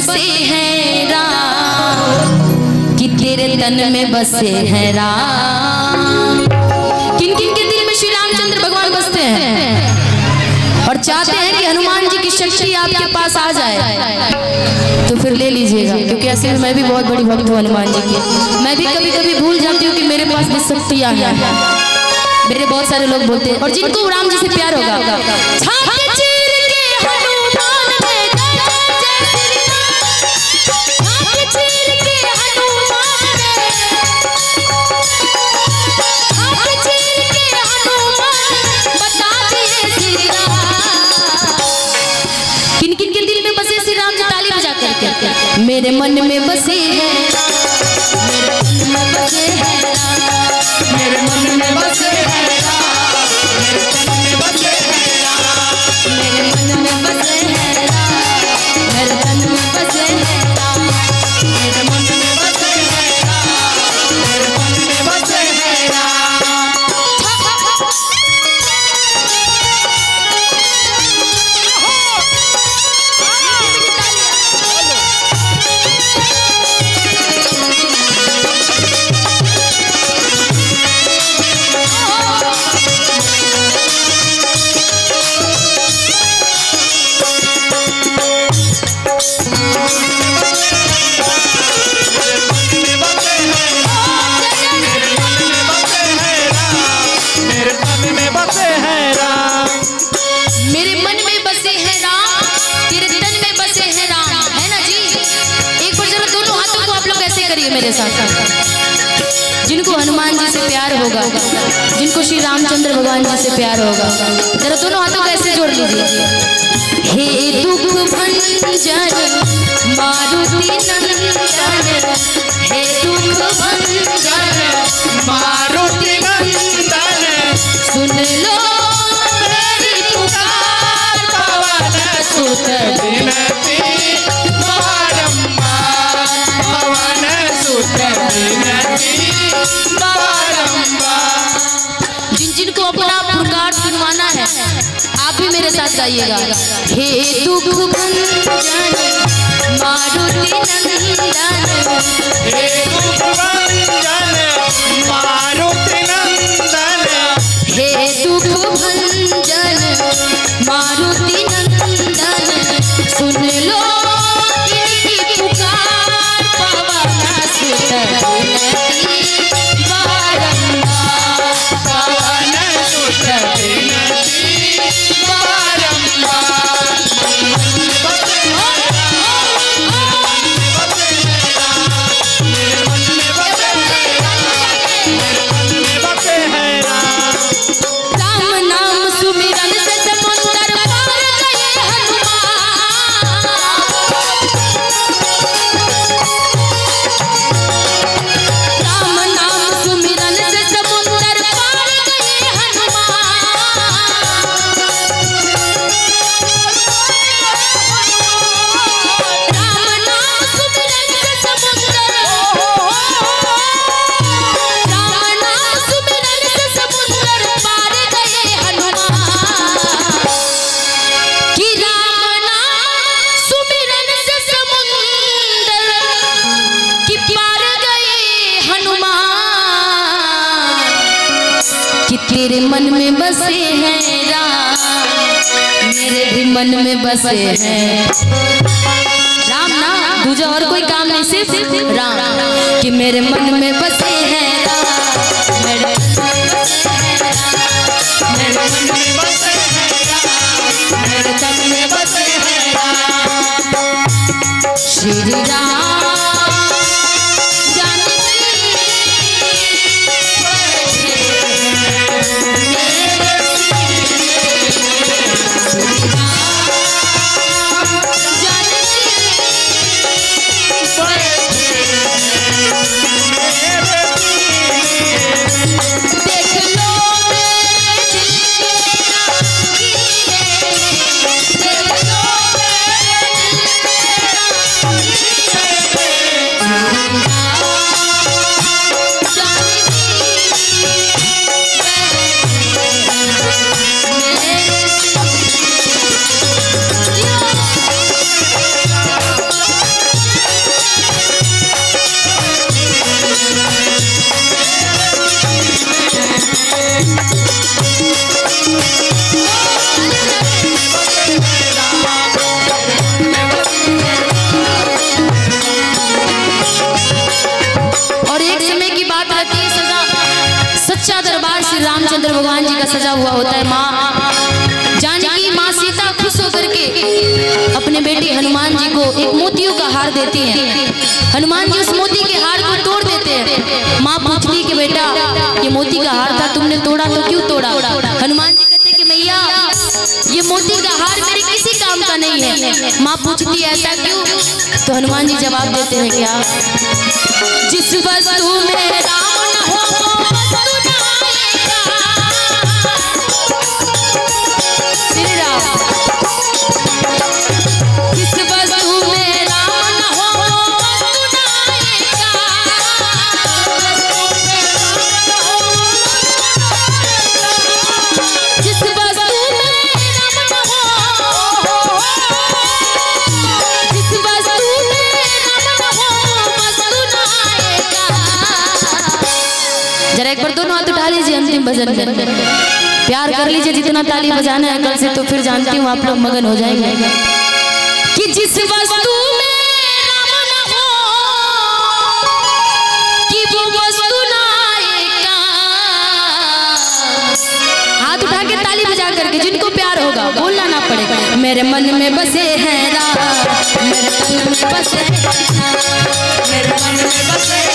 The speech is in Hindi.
बसे हैं राम, कि तेरे तन में बसे हैं राम। किन किन के दिल में श्री रामचंद्र भगवान बसते हैं और चाहते हैं कि हनुमान जी की शक्ति आपके पास आ जाए, तो फिर ले लीजिएगा, क्योंकि ऐसे में मैं भी बहुत बड़ी भक्त हूँ हनुमान जी की। मैं भी कभी कभी भूल जाती हूँ कि मेरे पास भी शक्तियाँ हैं। मेरे बहुत सारे लोग बोलते हैं, और जिनको राम जी से प्यार होगा, मेरे मन में बसे हैं, मेरे मन में बसे हैं, मेरे तन में बसे हैं, मेरे मन में बसे हैं, मेरे तन में बसे हैं, मेरे मन में बसे हैं, मेरे मन में बसे हैं। मेरे साथ जिनको हनुमान जी से प्यार होगा, जिनको श्री रामचंद्र भगवान जी से प्यार होगा, जरा दोनों हाथों को ऐसे जोड़ लीजिए। हे दुख भंजन मारुति नंदन, हे दुख भंजन मारुति नंदन, सुन लो मेरी पुकार, पवन सुत विनती जिनको अपना पुकार सुनवाना है, आप भी मेरे साथ गाइएगा। हे दुख भंजन मारुति नंदन, हे दुख भंजन मारुति नंदन, हे दुख भंजन मारुति नंदन, सुन लो इनकी पुकार, पवन सुत विनती बारंबार, पवन सुत विनती बारंबार। राम नाम सुमिरन से समुंदर पार गए हनुमान, राम नाम सुमिरन से समुंदर पार गए हनुमान, राम नाम सुमिरन से समुंदर, राम नाम सुमिरन से समुंदर पार गए हनुमान, कि राम नाम सुमिरन से समुंदर कि पार गए हनुमान, कि तेरे मन में बसे हैं राम, मेरे भी मन में बसे हैं राम। ना दूजा और कोई काम नहीं, सिर्फ राम, कि मेरे मन में बसे हैं राम, मेरे मन में बसे हैं राम, मेरे तन में बसे हैं राम। श्री राम बात रहती है सजा। सच्चा दरबार श्री रामचंद्र भगवान जी का सजा हुआ होता है। माँ जानकी, माँ सीता खुश होकर के अपने बेटे हनुमान जी को एक मोतियों का हार देती हैं। हनुमान जी उस मोती के हार को तोड़ देते हैं। माँ पूछती कि बेटा ये मोती का हार था, तुमने तोड़ा तो क्यों तोड़ा? हनुमान जी कहते कि मैया ये मोती का हार मेरे किसी काम का नहीं है। माँ पूछती ऐसा क्यों? तो हनुमान जी जवाब देते हैं क्या? जिस वस्तु में राम न हो वस्तु न आएगा। श्री राम। जिस वस्तु में राम न हो वस्तु न आएगा। जिस वस्तु में राम न हो, जिस वस्तु में राम न हो वस्तु न आएगा। जरा एक बार दोनों हाथ उठा लीजिए अंतिम भजन में। प्यार कर लीजिए जितना ताली बजाना है कल से, तो फिर जानती हूँ आप लोग मगन हो जाएंगे। कि जिस वस्तु में राम न हो कि वो वस्तु न आएगा। हाथ उठा के ताली बजा करके जिनको प्यार होगा बोलना ना पड़ेगा। मेरे मन में बसे है राम, मेरे मन में बसे, मेरे मन में बसे